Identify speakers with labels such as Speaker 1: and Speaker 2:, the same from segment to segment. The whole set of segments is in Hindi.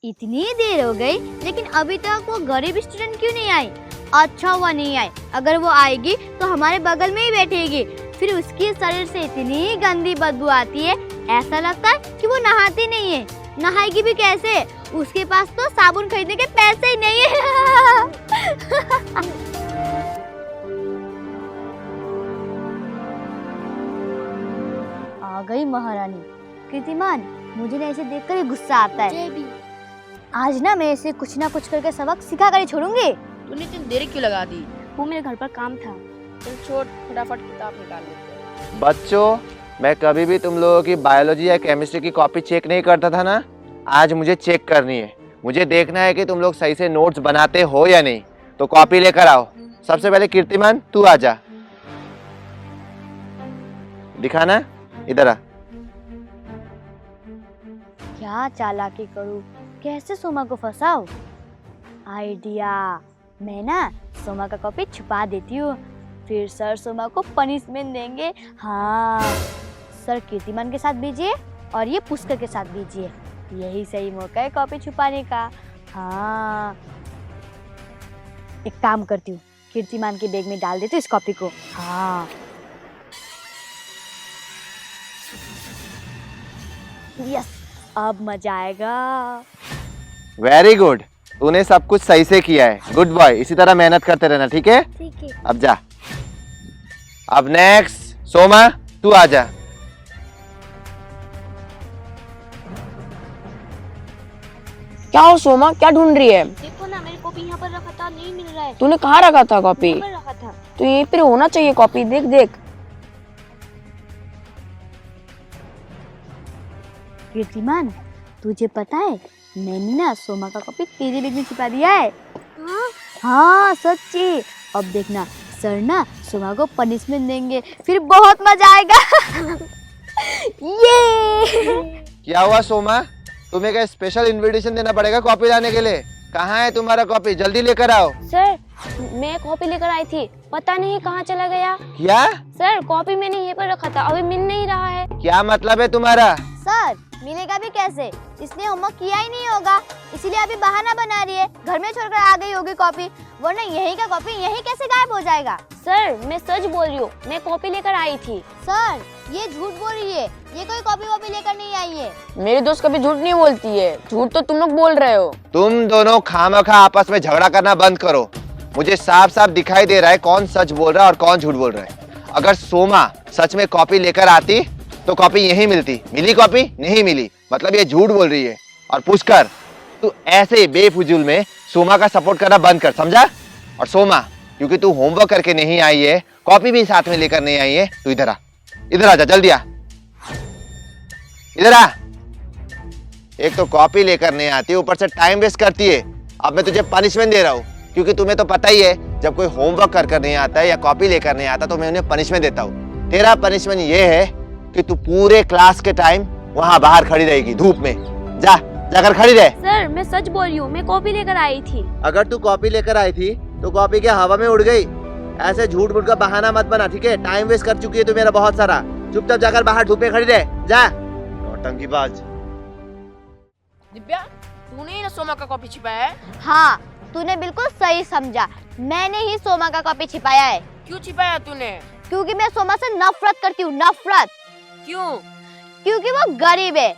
Speaker 1: इतनी देर हो गई लेकिन अभी तक वो गरीब स्टूडेंट क्यों नहीं आई? अच्छा हुआ नहीं आई, अगर वो आएगी तो हमारे बगल में ही बैठेगी। फिर उसके शरीर से इतनी गंदी बदबू आती है, ऐसा लगता है कि वो नहाती नहीं है। नहाएगी भी कैसे? उसके पास तो साबुन खरीदने के पैसे ही नहीं है। आ गई महारानी। कीर्तिमान, मुझे ना ऐसे देखकर ही गुस्सा आता है। आज ना मैं इसे कुछ ना कुछ करके सबक सिखा कर ही छोड़ूंगी।
Speaker 2: तूने इतनी देर क्यों लगा दी?
Speaker 1: वो मेरे घर पर काम था।
Speaker 2: चल छोड़, फटाफट किताब निकाल लेते हैं।
Speaker 3: बच्चों, मैं कभी भी तुम लोगों की बायोलॉजी या केमिस्ट्री की कॉपी चेक नहीं करता था ना। आज मुझे चेक करनी है। मुझे देखना है कि तुम लोग सही से नोट्स बनाते हो या नहीं। तो कॉपी लेकर आओ। सबसे पहले कीर्तिमान, तू आ जा। दिखाना, इधर आ।
Speaker 1: क्या चालाकी करूं, कैसे सोमा को फंसाऊं? आइडिया, मैं ना सोमा का कॉपी छुपा देती हूँ, फिर सर सोमा को पनिशमेंट देंगे। हाँ, सर कीर्तिमान के साथ भेजिए और ये पुष्कर के साथ भेजिए। यही सही मौका है कॉपी छुपाने का। हाँ, एक काम करती हूँ, कीर्तिमान के बैग में डाल देती हूँ इस कॉपी को। हाँ, यस, अब मजा आएगा।
Speaker 3: वेरी गुड, तूने सब कुछ सही से किया है। गुड बॉय, इसी तरह मेहनत करते रहना, ठीक है?
Speaker 1: ठीक है।
Speaker 3: अब जा। अब नेक्स्ट सोमा, तू आ जा।
Speaker 2: क्या हो सोमा, क्या ढूंढ रही है?
Speaker 1: देखो ना, मेरी कॉपी यहाँ पर रखा था, नहीं मिल रहा है।
Speaker 2: तूने कहाँ रखा था कॉपी?
Speaker 1: यहाँ पर रखा था।
Speaker 2: तो यहीं पर होना चाहिए कॉपी, देख देख।
Speaker 1: कीर्तिमान, तुझे पता है मैंने ना सोमा का कॉपी तेरे बैग में छिपा दिया है। हाँ सच्ची। अब देखना, सर ना सोमा को पनिशमेंट देंगे, फिर बहुत मजा आएगा। ये
Speaker 3: क्या हुआ सोमा, तुम्हें क्या स्पेशल इनविटेशन देना पड़ेगा कॉपी लाने के लिए? कहाँ है तुम्हारा कॉपी? जल्दी लेकर आओ।
Speaker 4: सर, मैं कॉपी लेकर आई थी, पता नहीं कहाँ चला गया।
Speaker 3: क्या?
Speaker 4: सर, कॉपी मैंने यहीं पर रखा था, अभी मिल नहीं रहा है।
Speaker 3: क्या मतलब है तुम्हारा?
Speaker 1: सर, मिलेगा भी कैसे? इसने होमवर्क किया ही नहीं होगा, इसीलिए अभी बहाना बना रही है। घर में छोड़कर आ गई होगी कॉपी, वरना यही का कॉपी यही कैसे गायब हो जाएगा?
Speaker 4: सर, मैं सच बोल रही हूँ, मैं कॉपी लेकर आई थी।
Speaker 1: सर, ये झूठ बोल रही है, ये कोई कॉपी वॉपी लेकर नहीं आई है।
Speaker 2: मेरी दोस्त कभी झूठ नहीं बोलती है, झूठ तो तुम लोग बोल रहे हो।
Speaker 3: तुम दोनों खामखा आपस में झगड़ा करना बंद करो। मुझे साफ साफ दिखाई दे रहा है कौन सच बोल रहा है और कौन झूठ बोल रहा है। अगर सोमा सच में कॉपी लेकर आती तो कॉपी यहीं मिलती। मिली कॉपी? नहीं मिली, मतलब ये झूठ बोल रही है। और पुष्कर, तू ऐसे बेफुजूल में सोमा का सपोर्ट करना बंद कर, समझा? और सोमा, क्योंकि तू होमवर्क करके नहीं आई है, कॉपी भी साथ में लेकर नहीं आई है, तू इधर आ। इधर आ जा, जल्दी आ, इधर आ। एक तो कॉपी लेकर नहीं आती, ऊपर से टाइम वेस्ट करती है। अब मैं तुझे पनिशमेंट दे रहा हूँ, क्योंकि तुम्हें तो पता ही है जब कोई होमवर्क कर नहीं आता है या कॉपी लेकर नहीं आता तो मैं उन्हें पनिशमेंट देता हूँ। तेरा पनिशमेंट ये है कि तू पूरे क्लास के टाइम वहाँ बाहर खड़ी रहेगी धूप में। जा, जाकर खड़ी रह।
Speaker 4: सर, मैं सच बोल रही हूँ, मैं कॉपी लेकर आई थी।
Speaker 3: अगर तू कॉपी लेकर आई थी तो कॉपी क्या हवा में उड़ गई? ऐसे झूठ मूठ का बहाना मत बना, ठीक है? टाइम वेस्ट कर चुकी है तू मेरा बहुत सारा। चुपचाप जाकर बाहर धूप में खड़ी रह, जा। नौटंकीबाज।
Speaker 2: दिव्या, तूने ही ना सोमा का कॉपी छिपाया है?
Speaker 1: हाँ, तूने बिल्कुल सही समझा, मैंने ही सोमा का कॉपी छिपाया है।
Speaker 2: क्यों छिपाया तूने?
Speaker 1: क्योंकि मैं सोमा से नफरत करती हूँ, नफरत।
Speaker 2: क्यों?
Speaker 1: क्योंकि वो गरीब है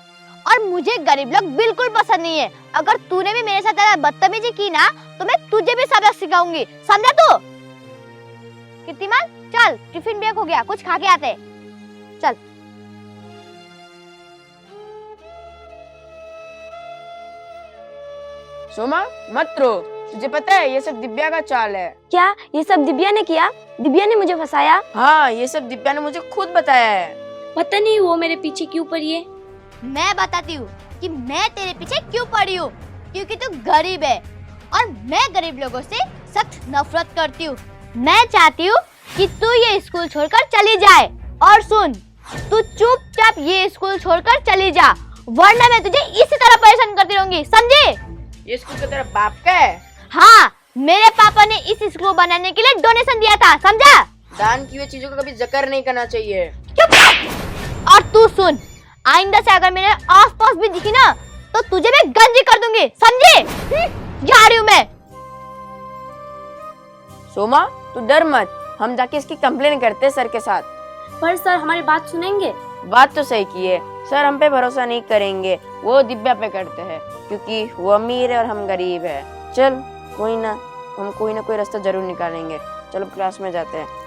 Speaker 1: और मुझे गरीब लोग बिल्कुल पसंद नहीं है। अगर तूने भी मेरे साथ बदतमीजी की ना तो मैं तुझे भी सबक सिखाऊंगी, समझा तू? कीर्तिमान, चल, टिफिन ब्रेक हो गया, कुछ खा के आते। चल।
Speaker 2: सोमा, मत रो, तुझे पता है ये सब दिव्या का चाल है।
Speaker 4: क्या ये सब दिव्या ने किया? दिव्या ने मुझे फंसाया?
Speaker 2: हाँ, ये सब दिव्या ने मुझे खुद बताया है।
Speaker 4: पता नहीं वो मेरे पीछे क्यों पड़ी है।
Speaker 1: मैं बताती हूँ कि मैं तेरे पीछे क्यों पड़ी हूँ। क्योंकि तू गरीब है और मैं गरीब लोगों से सख्त नफरत करती हूँ। मैं चाहती हूँ कि तू ये स्कूल छोड़कर चली जाए। और सुन, तू चुपचाप ये स्कूल छोड़कर चली जा, वरना मैं तुझे इसी तरह परेशान करती रहूंगी, समझे?
Speaker 2: ये स्कूल का तेरा बाप का है?
Speaker 1: हाँ, मेरे पापा ने इस स्कूल बनाने के लिए डोनेशन दिया था, समझा?
Speaker 2: दान की हुई चीजों का कभी जिक्र नहीं करना चाहिए।
Speaker 1: चुप! और तू सुन, आइंदा से अगर मेरे आसपास भी दिखी ना तो तुझे मैं गंजी कर दूंगी, समझी? जा रही हूँ मैं।
Speaker 2: सोमा तू डर मत, हम जाके इसकी कंप्लेन करते हैं सर के साथ।
Speaker 4: पर सर हमारी बात सुनेंगे?
Speaker 2: बात तो सही की है, सर हम पे भरोसा नहीं करेंगे, वो दिव्या पे करते हैं क्योंकि वो अमीर है और हम गरीब है। चल कोई ना, हम कोई ना कोई रास्ता जरूर निकालेंगे। चलो क्लास में जाते हैं।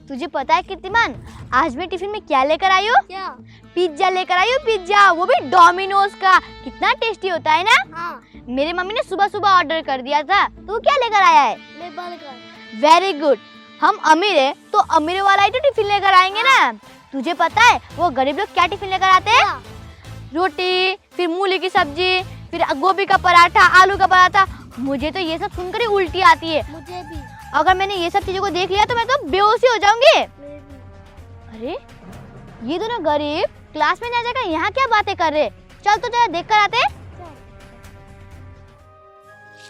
Speaker 1: तुझे पता है कीर्तिमान, आज मैं टिफिन में क्या लेकर आई हूँ?
Speaker 4: क्या?
Speaker 1: पिज्जा लेकर आई हूँ, पिज्जा, वो भी डोमिनोज का। कितना टेस्टी होता है ना?
Speaker 4: हाँ।
Speaker 1: मेरी मम्मी ने सुबह सुबह ऑर्डर कर दिया था। तू क्या लेकर आया है?
Speaker 4: मैं बर्गर।
Speaker 1: Very good. हम अमीर है तो अमीर वाला ही तो टिफिन लेकर आएंगे ना। तुझे पता है वो गरीब लोग क्या टिफिन लेकर आते हैं? रोटी, फिर मूली की सब्जी, फिर गोभी का पराठा, आलू का पराठा। मुझे तो ये सब सुनकर ही उल्टी आती है।
Speaker 4: मुझे भी।
Speaker 1: अगर मैंने ये सब चीजों को देख लिया तो मैं तो बेहोश ही हो जाऊंगी। अरे ये दोनों गरीब क्लास में ना जाकर यहाँ क्या बातें कर रहे? चल तो जरा देख कर आते।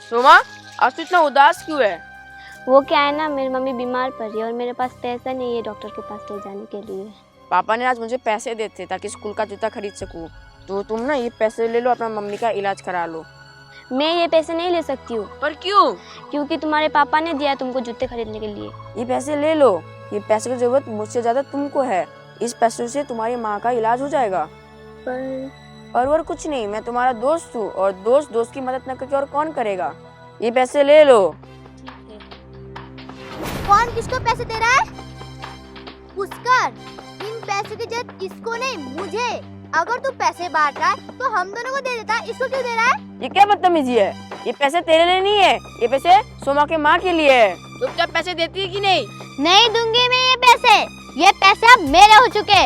Speaker 2: सोमा आज तू इतना उदास क्यों है?
Speaker 4: वो क्या है ना, मेरी मम्मी बीमार पड़ रही है और मेरे पास पैसा नहीं है डॉक्टर के पास ले जाने के लिए।
Speaker 2: पापा ने आज मुझे पैसे देते ताकि स्कूल का जूता खरीद सकूं, तो तुम ना ये पैसे ले लो, अपना मम्मी का इलाज करा लो।
Speaker 4: मैं ये पैसे नहीं ले सकती हूँ।
Speaker 2: पर क्यों?
Speaker 4: क्योंकि तुम्हारे पापा ने दिया तुमको जूते खरीदने के लिए।
Speaker 2: ये पैसे ले लो, ये पैसे की जरूरत मुझसे ज्यादा तुमको है। इस पैसों से तुम्हारी माँ का इलाज हो जाएगा। और कुछ नहीं, मैं तुम्हारा दोस्त हूँ और दोस्त की मदद न करके और कौन करेगा। ये पैसे ले लो।
Speaker 1: कौन किसको पैसे दे रहा है? पुष्कर, इन पैसों की जरूरत इसको नहीं, मुझे। अगर तू पैसे बांट रहा है तो हम दोनों को दे देता, इसको क्यों दे रहा है?
Speaker 2: ये क्या बदतमीजी है? ये पैसे तेरे लिए नहीं है, ये पैसे सोमा के माँ के लिए है। चुपचाप पैसे देती है कि नहीं?
Speaker 1: नहीं दूंगी मैं ये पैसे। ये पैसे अब मेरे हो चुके।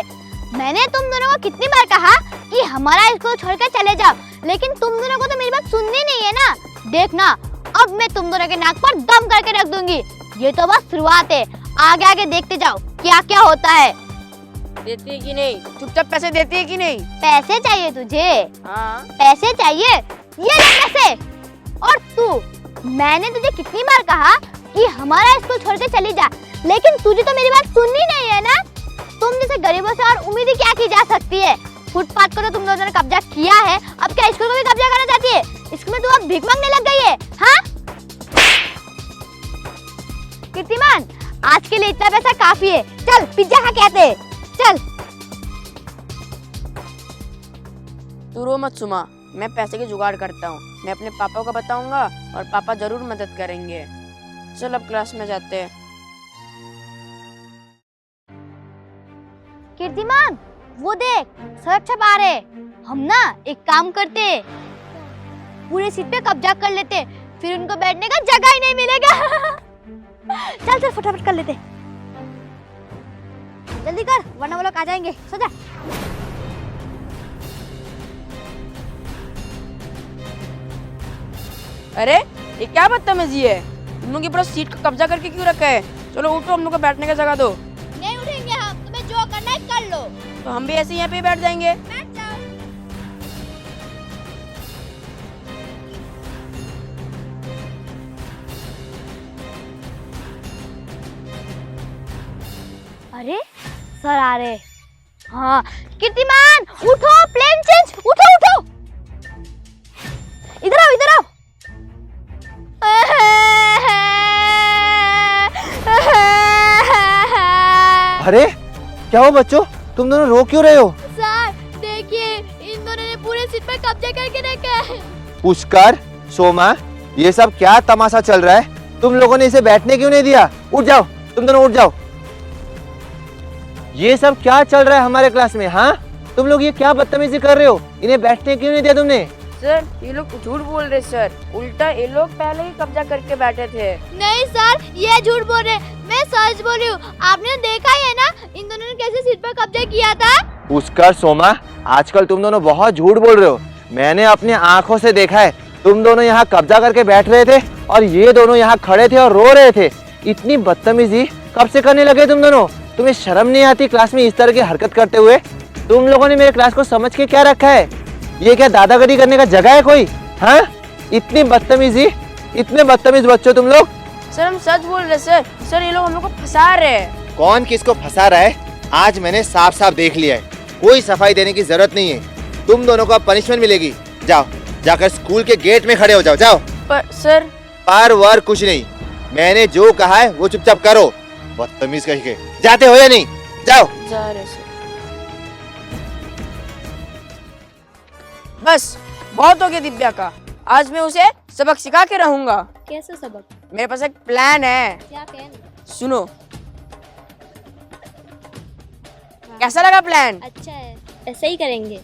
Speaker 1: मैंने तुम दोनों को कितनी बार कहा कि हमारा स्कूल छोड़कर चले जाओ, लेकिन तुम दोनों को तो मेरी बात सुननी नहीं है ना। देखना अब मैं तुम दोनों के नाक पर दम करके रख दूंगी। ये तो बस शुरुआत है, आगे आगे देखते जाओ क्या क्या होता है।
Speaker 2: देती है कि नहीं? चुपचाप पैसे देती है कि नहीं?
Speaker 1: पैसे चाहिए तुझे?
Speaker 2: हाँ।
Speaker 1: पैसे चाहिए? ये ले पैसे। और तू, मैंने तुझे कितनी बार कहा कि हमारा स्कूल छोड़ के चली जा, लेकिन तुझे तो मेरी बात सुननी नहीं है ना। तुम जैसे गरीबों से और उम्मीद क्या की जा सकती है? फुटपाथ को तो तुम लोगों ने कब्जा किया है, अब क्या स्कूल को भी कब्जा करना चाहती है? स्कूल में तू अब भीख मांगने लग गई है, हाँ? कीर्तिमान, आज के लिए इतना पैसा काफी है। चल पिज्जा खा के आते हैं। चल।
Speaker 2: तू रो मत सुमा, मैं पैसे की जुगाड़ करता हूँ। मैं अपने पापा को बताऊंगा और पापा जरूर मदद करेंगे। चल अब क्लास में जाते हैं।
Speaker 1: कीर्तिमान, वो देख सड़क छपा रहे। हम ना एक काम करते, पूरे सीट पे कब्जा कर लेते, फिर उनको बैठने का जगह ही नहीं मिलेगा। चल चल फटाफट कर लेते, जल्दी कर वरना वो लोग आ जाएंगे। सो जा।
Speaker 2: अरे ये क्या बदतमीजी है? तुम लोग ये पूरा सीट को कब्जा करके क्यों रखा है? चलो उठो, हम लोग को बैठने का जगह दो।
Speaker 1: नहीं उठेंगे हम, तुम्हें जो करना है कर लो।
Speaker 2: तो हम भी ऐसे यहाँ पे बैठ जाएंगे।
Speaker 1: बैठ जाओ। अरे सर आ रहे। हाँ कीर्तिमान उठो, प्लेन चेंज, उठो उठो, इधर आओ इधर आओ।
Speaker 3: अरे क्या हो बच्चों, तुम दोनों रो क्यों रहे हो?
Speaker 1: सर देखिए, इन दोनों ने पूरे सीट पर कब्जा करके रखा है।
Speaker 3: पुष्कर, सोमा, ये सब क्या तमाशा चल रहा है? तुम लोगों ने इसे बैठने क्यों नहीं दिया? उठ जाओ, तुम दोनों उठ जाओ। ये सब क्या चल रहा है हमारे क्लास में? हाँ, तुम लोग ये क्या बदतमीजी कर रहे हो? इन्हें बैठने क्यों नहीं दिया तुमने?
Speaker 2: सर ये लोग झूठ बोल रहे सर, उल्टा ये लोग पहले ही कब्जा करके बैठे थे।
Speaker 1: नहीं सर, ये झूठ बोल रहे, मैं सच बोल रही हूँ। आपने देखा ही है ना इन दोनों ने कैसे सीट पर कब्जा किया था।
Speaker 3: पुष्कर, सोमा, आजकल तुम दोनों बहुत झूठ बोल रहे हो। मैंने अपनी आंखों से देखा है, तुम दोनों यहाँ कब्जा करके बैठ रहे थे और ये दोनों यहाँ खड़े थे और रो रहे थे। इतनी बदतमीजी कब से करने लगे तुम दोनों? तुम्हें शर्म नहीं आती क्लास में इस तरह की हरकत करते हुए? तुम लोगों ने मेरे क्लास को समझ के क्या रखा है? ये क्या दादागिरी करने का जगह है कोई? हाँ, इतनी बदतमीजी, इतने बदतमीज बच्चों तुम लोग।
Speaker 2: सर हम सच बोल रहे सर, ये लोग हम लोग को फंसा रहे हैं।
Speaker 3: कौन किसको फंसा रहा है आज मैंने साफ साफ देख लिया है। कोई सफाई देने की जरूरत नहीं है। तुम दोनों को अब पनिशमेंट मिलेगी। जाओ, जाकर स्कूल के गेट में खड़े हो जाओ। जाओ।
Speaker 2: पर सर।
Speaker 3: पर वर कुछ नहीं, मैंने जो कहा है वो चुपचाप करो। बदतमीज कहीं के। जाते हो या नहीं? जाओ।
Speaker 2: जा रहे सर। बस बहुत हो गया दिव्या का। आज मैं उसे सबक सिखा के रहूंगा।
Speaker 4: कैसे सबक?
Speaker 2: मेरे पास एक प्लान है।
Speaker 4: क्या प्लान?
Speaker 2: सुनो। कैसा लगा प्लान?
Speaker 4: अच्छा है, ऐसे ही करेंगे।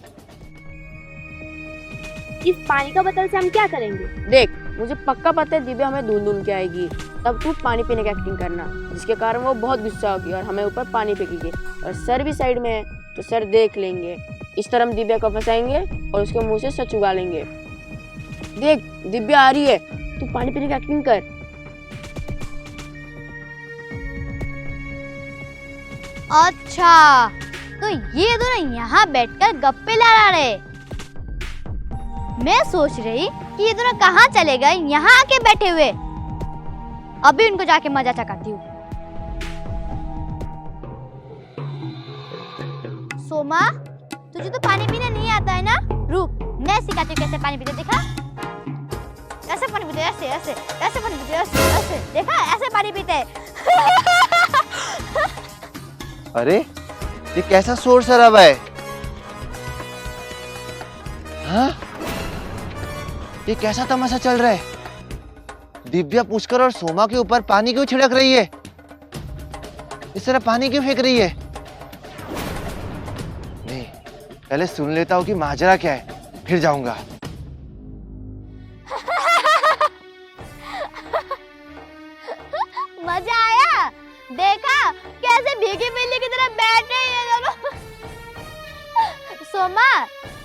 Speaker 4: इस पानी का बोतल से हम क्या करेंगे?
Speaker 2: देख, मुझे पक्का पता है दिव्या हमें ढूंढ के आएगी। तब तू पानी पीने की एक्टिंग करना, जिसके कारण वो बहुत गुस्सा होगी और हमें ऊपर पानी फेंकेगी। और सर भी साइड में है तो सर देख लेंगे। इस तरह हम दिव्या को फंसाएंगे और उसके मुंह से सच उगा लेंगे। देख, दिव्या आ रही है, तू पानी पीने की एक्टिंग कर।
Speaker 1: अच्छा, तो ये दोनों यहाँ बैठकर गप्पे लड़ा रहे। मैं सोच रही कि ये दोनों कहाँ चले गए, यहाँ आके बैठे हुए। अभी उनको जाके मजा चखाती हूँ। सोमा, तुझे तो पानी पीना नहीं आता है ना? रुक, मैं सिखाती हूँ कैसे पानी पीते। देखा, ऐसे पानी पीते, ऐसे ऐसे ऐसे पानी पीते, ऐसे ऐसे। देखा, ऐसे पानी पीते।
Speaker 3: अरे ये कैसा शोर शराबा है? हाँ? ये कैसा तमाशा चल रहा है? दिव्या पुष्कर और सोमा के ऊपर पानी क्यों छिड़क रही है? इस तरह पानी क्यों फेंक रही है? नहीं, पहले सुन लेता हूँ कि माजरा क्या है, फिर जाऊंगा।
Speaker 1: मजा आया? देखा कैसे भीगी बिल्ली की तरह बैठे हैं दोनों। सोमा,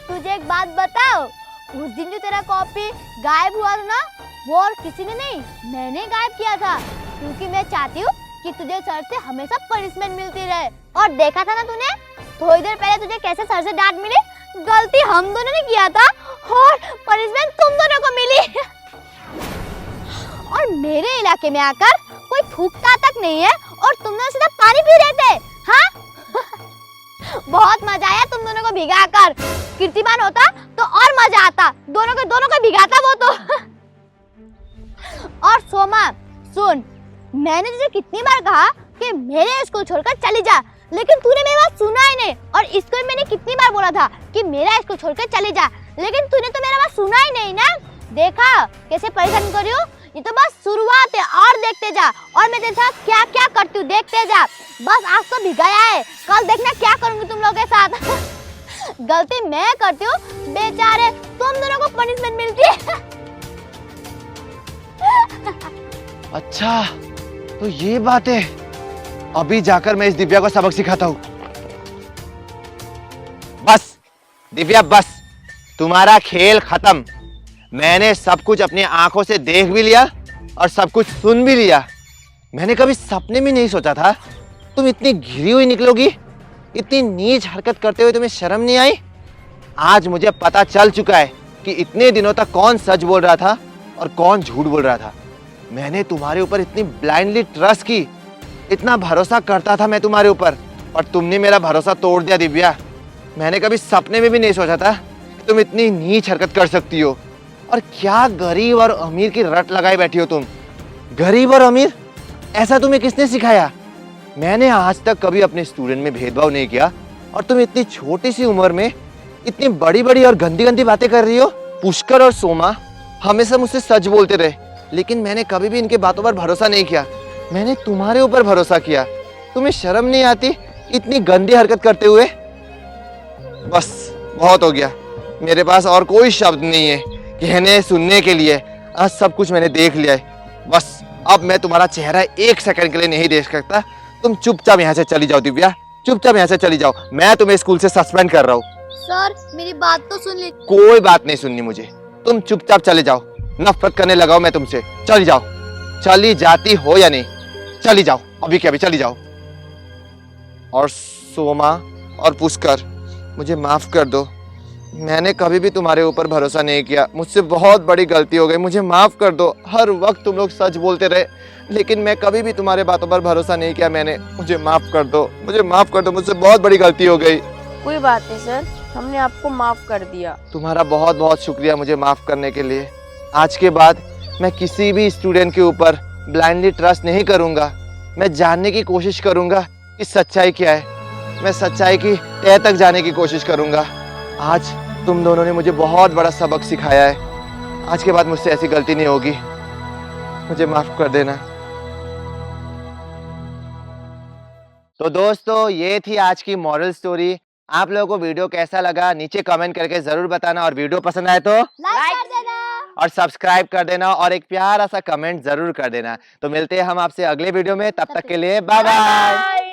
Speaker 1: तुझे एक बात बताओ, उस दिन जो तेरा कॉपी गायब हुआ था ना, वो और किसी ने नहीं, मैंने गायब किया था। क्योंकि मैं चाहती हूँ कि तुझे सर से हमेशा पनिशमेंट मिलती रहे। और देखा था ना तूने, थोड़ी देर पहले तुझे कैसे सर से डांट मिली। गलती हम दोनों ने किया था और पनिशमेंट तुम दोनों को मिली। और मेरे इलाके में आकर कोई थूकता तक नहीं है और तुम दोनों सीधा पानी पी रहे थे। हाँ? बहुत मजा आया तुम दोनों को भिगाकर। कीर्तिमान होता तो और मजा आता, दोनों को भिगाता वो तो। और सोमा सुन, मैंने तुझे कितनी बार कहा कि मेरे स्कूल छोड़कर चली जा, लेकिन तूने मेरी बात सुना ही नहीं। और इसको मैंने कितनी बार बोला था कि मेरा स्कूल छोड़कर चली जा, लेकिन तूने तो मेरा बात सुना ही नहीं ना। देखा कैसे परेशान कर रही हूँ? ये तो बस शुरुआत है, और देखते जा। और मैं तेरे साथ क्या क्या करती हूँ देखते जा। बस आज तो भिगाया है, कल देखना क्या करूंगी तुम लोगों के साथ। गलती मैं करती हूँ, बेचारे तुम दोनों को पनिशमेंट मिलती है।
Speaker 3: अच्छा, तो ये बात है। अभी जाकर मैं इस दिव्या को सबक सिखाता हूँ। बस दिव्या, बस तुम्हारा खेल खत्म। मैंने सब कुछ अपनी आंखों से देख भी लिया और सब कुछ सुन भी लिया। मैंने कभी सपने में नहीं सोचा था तुम इतनी घिरी हुई निकलोगी। इतनी नीच हरकत करते हुए तुम्हें शर्म नहीं आई? आज मुझे पता चल चुका है कि इतने दिनों तक कौन सच बोल रहा था और कौन झूठ बोल रहा था। मैंने तुम्हारे ऊपर इतनी ब्लाइंडली ट्रस्ट की, इतना भरोसा करता था मैं तुम्हारे ऊपर, और तुमने मेरा भरोसा तोड़ दिया दिव्या। मैंने कभी सपने में भी नहीं सोचा था कि तुम इतनी नीच हरकत कर सकती हो। और क्या गरीब और अमीर की रट लगाई बैठी हो तुम। गरीब और अमीर, ऐसा तुम्हें किसने सिखाया? मैंने आज तक कभी अपने स्टूडेंट में भेदभाव नहीं किया, और तुम इतनी छोटी सी उम्र में इतनी बड़ी बड़ी और गंदी गंदी बातें कर रही हो। पुष्कर और सोमा हमेशा मुझसे सच बोलते रहे, लेकिन मैंने कभी भी इनके बातों पर भरोसा नहीं किया। मैंने तुम्हारे ऊपर भरोसा किया। तुम्हें शर्म नहीं आती इतनी गंदी हरकत करते हुए? बस बहुत हो गया, मेरे पास और कोई शब्द नहीं है कहने सुनने के लिए। आज सब कुछ मैंने देख लिया है। बस अब मैं तुम्हारा चेहरा एक सेकंड के लिए नहीं देख सकता। तुम चुपचाप यहाँ से चली जाओ दिव्या, चुपचाप यहाँ से चली जाओ। मैं तुम्हें स्कूल से सस्पेंड कर रहा हूँ।
Speaker 1: सर मेरी बात तो सुन ली।
Speaker 3: कोई बात नहीं सुननी मुझे, तुम चुपचाप चले जाओ। नफरत करने लगा हूं मैं तुमसे। चली जाओ, चली जाती हो या नहीं? चली जाओ, अभी के अभी चली जाओ। और सोमा और पुष्कर, मुझे माफ कर दो। मैंने कभी भी तुम्हारे ऊपर भरोसा नहीं किया। मुझसे बहुत बड़ी गलती हो गई, मुझे माफ कर दो। हर वक्त तुम लोग सच बोलते रहे, लेकिन मैं कभी भी तुम्हारे बातों पर भरोसा नहीं किया मैंने। मुझे माफ कर दो, मुझे माफ कर दो। मुझसे बहुत बड़ी गलती हो गई।
Speaker 2: कोई बात नहीं सर, हमने आपको माफ कर दिया।
Speaker 3: तुम्हारा बहुत बहुत शुक्रिया मुझे माफ करने के लिए। आज के बाद मैं किसी भी स्टूडेंट के ऊपर ब्लाइंडली ट्रस्ट नहीं करूंगा। मैं जानने की कोशिश करूंगा कि सच्चाई क्या है। मैं सच्चाई की तह तक जाने की कोशिश करूंगा। आज तुम दोनों ने मुझे बहुत बड़ा सबक सिखाया है। आज के बाद मुझसे ऐसी गलती नहीं होगी। मुझे माफ कर देना। तो दोस्तों, ये थी आज की मॉरल स्टोरी। आप लोगों को वीडियो कैसा लगा नीचे कमेंट करके जरूर बताना, और वीडियो पसंद आए तो
Speaker 1: लाइक कर देना
Speaker 3: और सब्सक्राइब कर देना, और एक प्यारा सा कमेंट जरूर कर देना। तो मिलते हैं हम आपसे अगले वीडियो में, तब तक के लिए बाय बाय।